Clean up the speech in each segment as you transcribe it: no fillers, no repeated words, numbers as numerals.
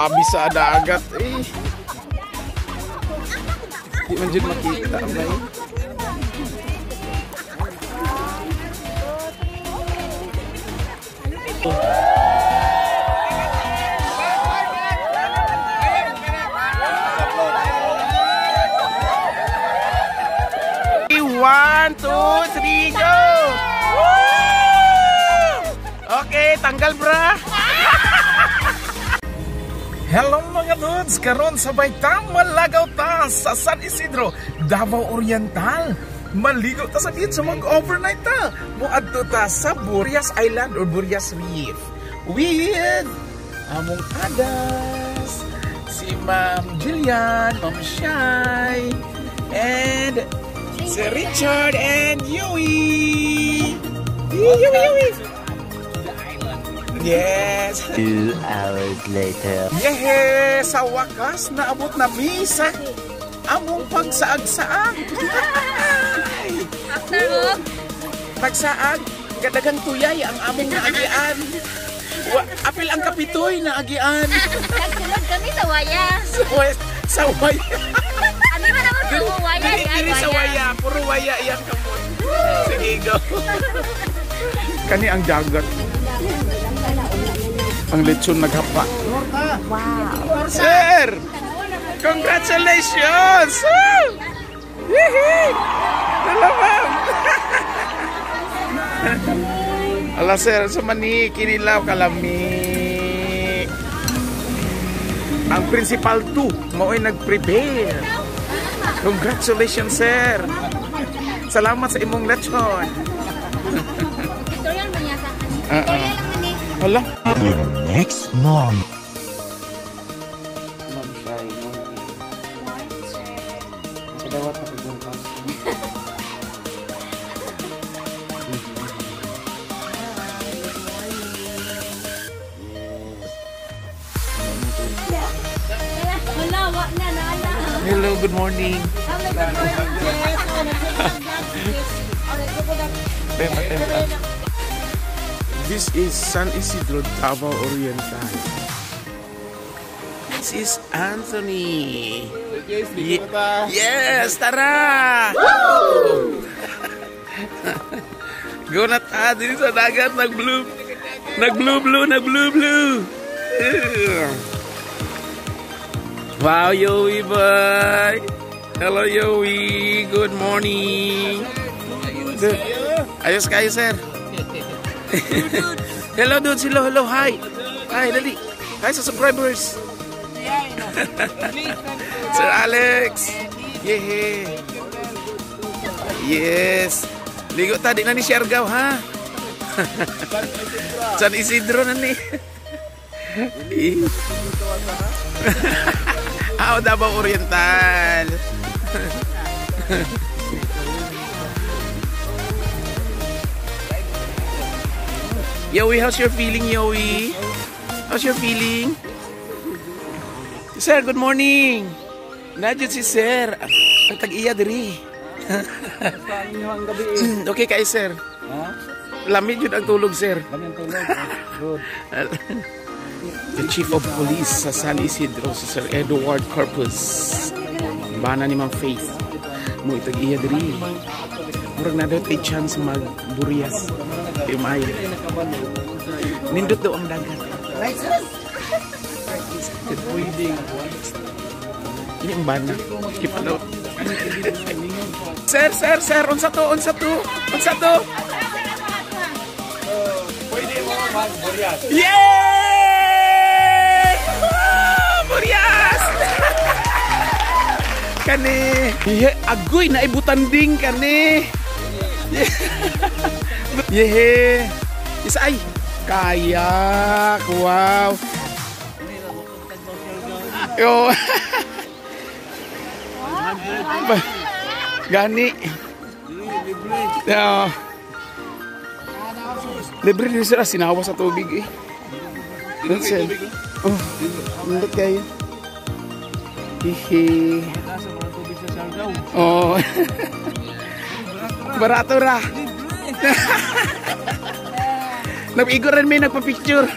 Grabe sa dagat eh. Di man dyan makita ang layo. One, two, three, go! Okay, tanggal bra. Hello mga dudes, karon sabay ta malagaw ta sa San Isidro, Davao Oriental. Maligo ta sa beach, mag-overnight ta. Muadto ta sa Burias Island or Burias Reef with among adas, si Ma'am Jillian, Ma'am Shai, and si Richard and Yui. Yui. Yes. 2 hours later. Yes, sa wakas naabot na misa among pagsaag-saag. Pagsaag, kadagang tuyay ang among naagian. Apil ang kapitoy naagian. Nagsulod kami sa waya. Sa waya. Ano ba naman puro waya? Dili sa waya, puro waya yan kamot. Sige, go. Kani ang dagat. Ang lechon naghapa. Wow. Sir! Congratulations! Yehey! Hello, ma'am! Ala, sir, sa mani, kinilaw, kalami. Ang principal 2, mo'y nag-prepare. Congratulations, sir! Salamat sa imong lechon. Ito yan mo niya sa akin. Kaya lang mani. Hala. The next morning. Ma'am Shai, kadawat na pagbukas. Hello, good morning. This is San Isidro, Davao Oriental. This is Anthony. Yes, tara! Go na ta, dito sa dagat, nag-blue. Wow, Yowie boy. Hello, Yowie. Good morning. Ayos kayo, sir. Hello, dudes. Hello. Hi. Hi, dali. Hi sa subscribers. Sir Alex. Yehe. Yes. Ligo tadi na ni Siargao, ha? San Isidro na ni. Davao Oriental. Yowie, how's your feeling, Yowie? How's your feeling? Sir, good morning. Nadyan si Sir. Ang tag-iya diri. Okay kayo, Sir? Lamig yun ang tulog, Sir. Good. The Chief of Police sa San Isidro, si Sir Edward Corpus. Bana ni Ma'am Faith. Mo itag-iya diri. Murag na daw tay chance mag-Burias. Imayo. Nindot daw ang dagat. Ini ang bana. Kipalo. Sir. Unsa to? Pwede mo mag-Burias. Yay! Burias! Kani. Agoy na ibutanding kani. Yehe. Isa ay kayak. Wow. Yo. Gani. Yo. Libre din sila sinawa sa tubig eh. That's it. Oh, hindi kayo. Hihi. Oh. Barato ra. Nag-igo rin may nagpa-picture.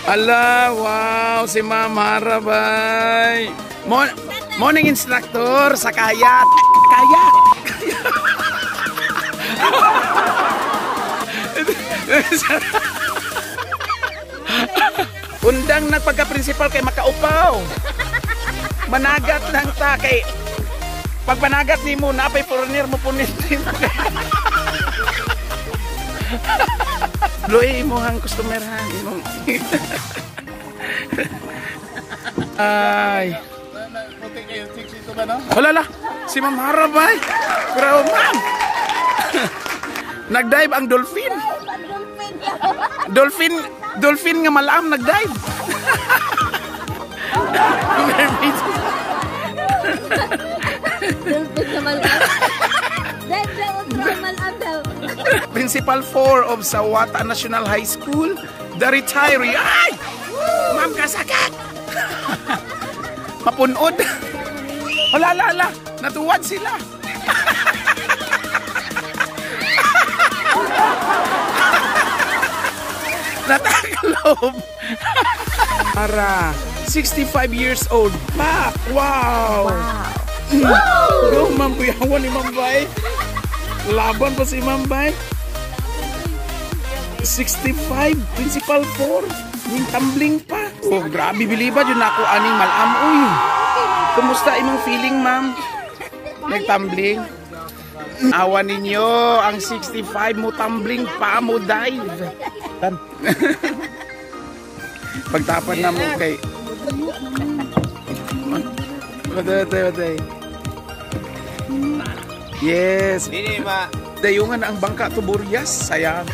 Ala, wow, si Ma'am Harabay. Morning instructor sa kayak. Kayak. Undang nagpagka-principal kay makaupaw. Managat lang ta kay pag managat ni mo napay foreigner mo punit din. Loy mo hang customer ha imong. Ay. Hala, si Ma'am Harabay. Pero ma'am. Nagdive ang dolphin. Dolphin nga malaam nagdive. Dolphin na malaam. Principal 4 of Sawata National High School, the retiree. Ay! Ma'am, kasakit! Mapunod. Hala. Natuwad sila. Natakalob. Para 65 years old. Pa! Wow! Go, Ma'am. Kuyawan ni Ma'am Bay. Laban pa si Ma'am Bay. 65, Principal 4. Yung tumbling pa. Oh, grabe, biliba yun ako aning malam. Uy, kumusta imong feeling, Ma'am? Nagtumbling? Awa ninyo, ang 65 mo tumbling pa mo dive. Pagtapan na mo kay... Watay. Yes. Dayungan ang bangka to Burias. Sayang.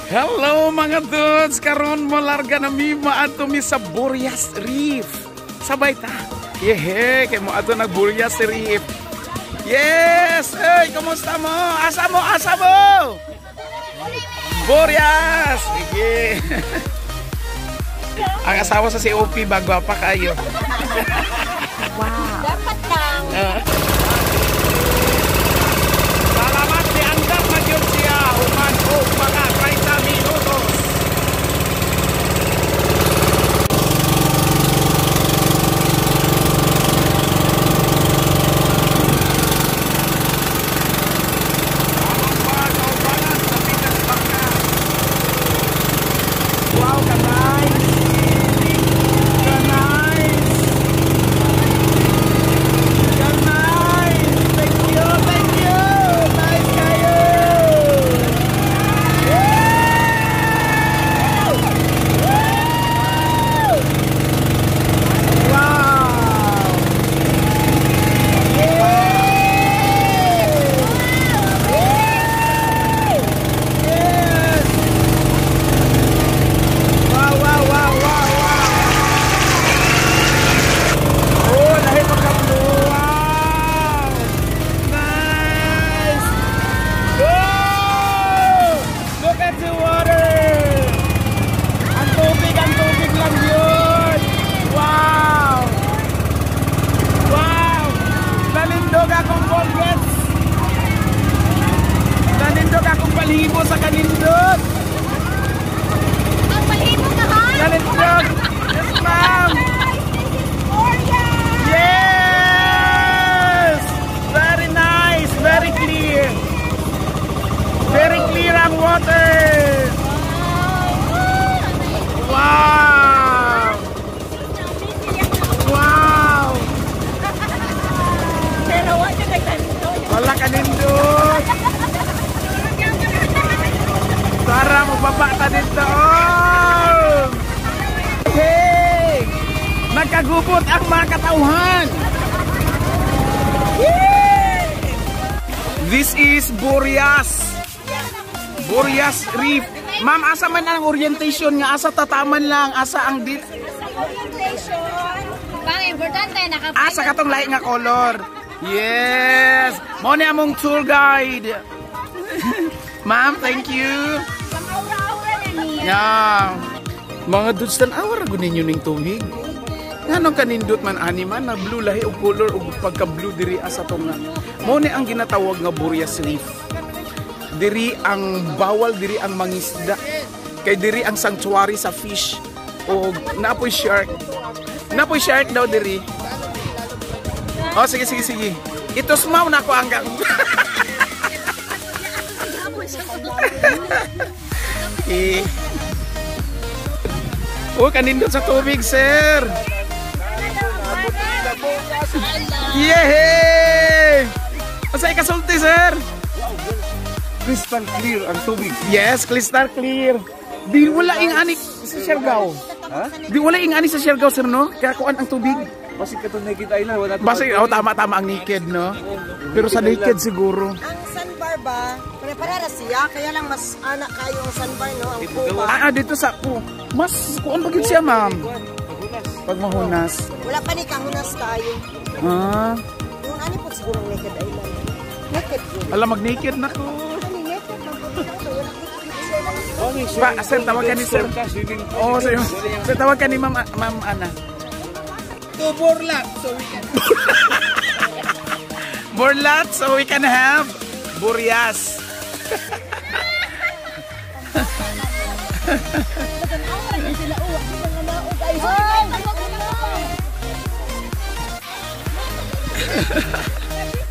Hello mga dudes. Karon mo larga na mi maato mi sa Burias Reef. Sabay ta. Yehe, kay mo ato nag Burias Reef. Yes. Hey, kumusta mo? Asa mo? Burias. Sige. Ang asawa sa COP bagwa pa kayo. Wow. Dapat lang. Salamat di andap magyud siya human og mga 30 minutos. Wow, kanay. Palhibo sa kanindot. Ang palhibo ka ha? Kanindot. Yes, ma'am. Yes. Very nice. Very clear. Very clear ang water. Wow. Wow. Pero wala ka kanindot. Wala kanindot. Para magbabata dito. Hey! Nagkagubot ang mga katauhan. Yay! This is Burias. Burias Reef. Ma'am, asa man ang orientation nga? Asa tataman lang? Asa ang dit? Orientation. Bang importante naka. Asa katong lahi nga color. Yes. Mo ni among tour guide. Ma'am, thank you. Yeah. Mga dudes tan-awar ago ninyo ning tumig. Nganong kanindot man animan na blue lahi og color og pagka blue diri asa tong nga. Mo ni ang ginatawag nga Burias Reef. diri ang bawal diri ang mangisda. Kay diri ang sanctuary sa fish. O napoy shark. Napoy shark daw diri. Oh, sige. Ito sumaw na ako hanggang. Oh, kanindot sa tubig, sir. Yehey! Masay kasulti, sir. Crystal clear ang tubig. Yes, crystal clear. Di wala ing ani sa Siargao. Ha? Di wala ing ani sa Siargao, sir, no? Kaya kuan ang tubig. Basi ka to naked island wala to. Basta tama ang naked, no? Pero sa naked siguro. Ang sandbar ba, pare-parehara siya, kaya lang mas anak kayo ang sandbar, no? Ang kuba. Dito sa mas kuan bagid siya, ma'am. Pag mahunas. Wala pa ni kahunas kayo. Ah. Yung ani po siguro ang naked island. Naked yun. Alam, mag-naked na ko. Ano naked? Sir, tawag ka ni sir. Oo, sir. Sir, tawag ka ni ma'am Ana. To Borlat so we can Borlat so we can have Burias.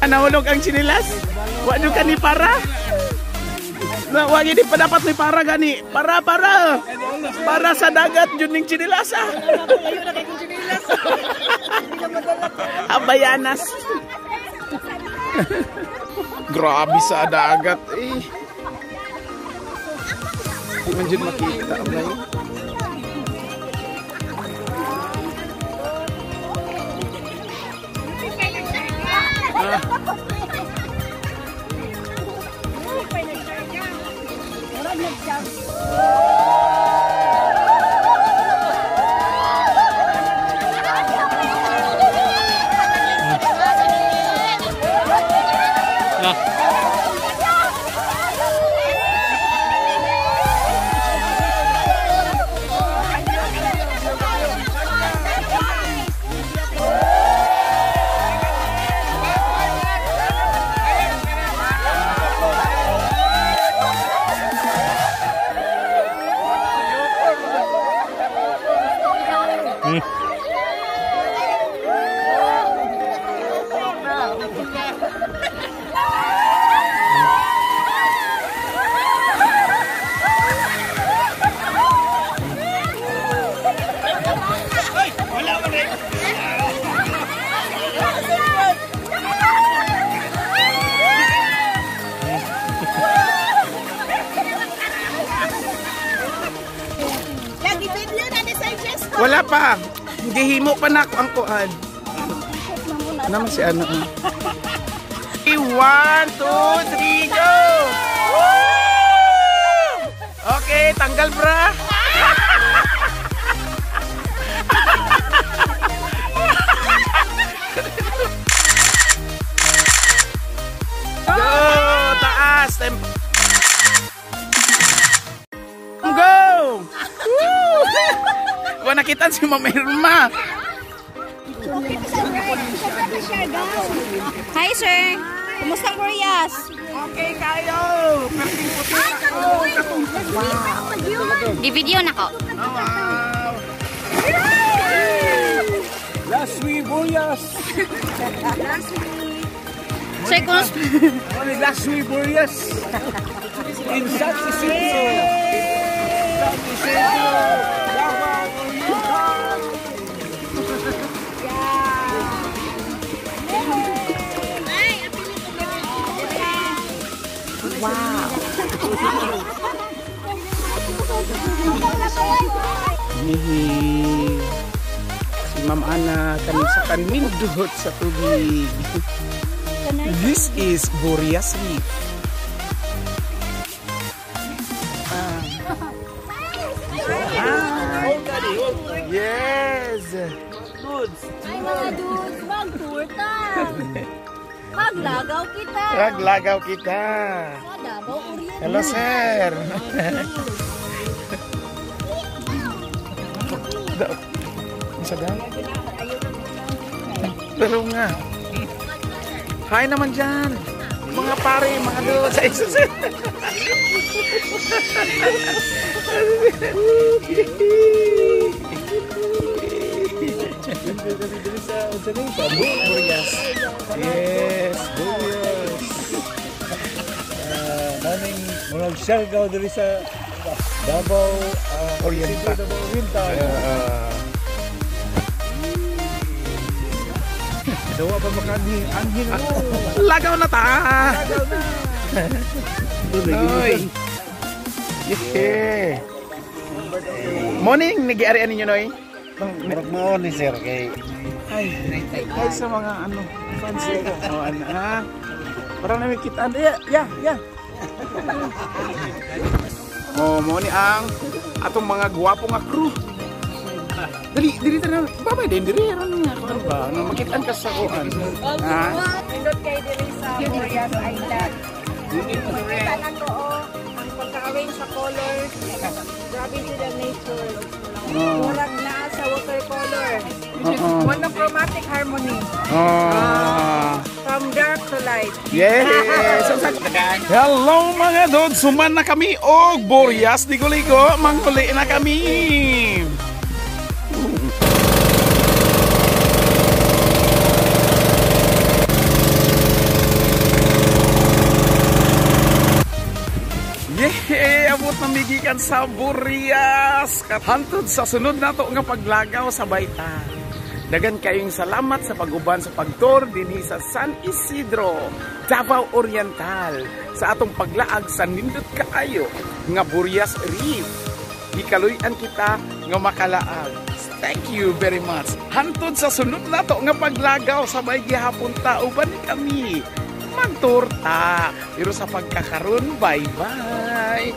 Nahulog ang chinilas? Wano ka ni para? Wag ini pa dapat ni para gani. Para sa dagat yun ning chinilasa. Abayanas. Grabe sa dagat eh. Di man dyan makita ang layo. Wala pa. Gihimo pa na ako ang kuan. Naman si ano. 1, 2, 3, go! Woo! Okay, tanggal bra. Go! Taas! Go! Woo! Kung nakita si Mama Irma. Hi, sir. Kumusta ang Burias? Okay kayo. Di-video na ko. Wow. Last week Boreas. Sir, kumusta? Only last week Boreas. In San Isidro. San Isidro. Wow. Si Ma'am Ana kanisakan minduhot sa tubig. This is Burias Reef. Yes. Mga dudes, mag-tour ta. Maglagaw kita. Maglagaw kita. Davao Oriental. Hello, sir. Isa daw? Pero nga. Hi naman dyan. mga pare, mga doon sa exercise. Burias. Yes, Burias. Maning murag Siargao diri sa Davao Oriental. Davao Oriental. Dawa pa makani angin mo. Lagaw na ta. Noy. Yeah. Morning, nag-iarian ninyo, Noy? Murag mao ni sir kay Ay, sa mga ano, fans ko. Oh, ano, ha? Para namin kitaan. Yeah. Oh, mo ni ang atong mga gwapo nga crew. Dali tayo. Babay din, diri. Ano nga? Ano ba? Makitaan ka sa kuhan. Ha? Pindot kay diri sa Burias Island. Makita na to ang pagka-arrange sa color. Grabe sila nature. Murag na sa watercolor. Monochromatic harmony. From dark to light. Yes! Hello mga dod! Suman na kami og Burias Ligo-ligo. Manghuli na kami! Yehey! Abot na migikan sa Burias! Hantod sa sunod na to nga paglagaw sa baita. Dagan kayong salamat sa paguban sa pagtour dinhi sa San Isidro, Davao Oriental sa atong paglaag sa nindot kaayo nga Burias Reef. Ikaluyan kita nga makalaag. Thank you very much. Hantod sa sunod na to nga paglagaw sabay gihapon ta uban kami. Magtour ta. Pero sa pagkakaroon, bye-bye.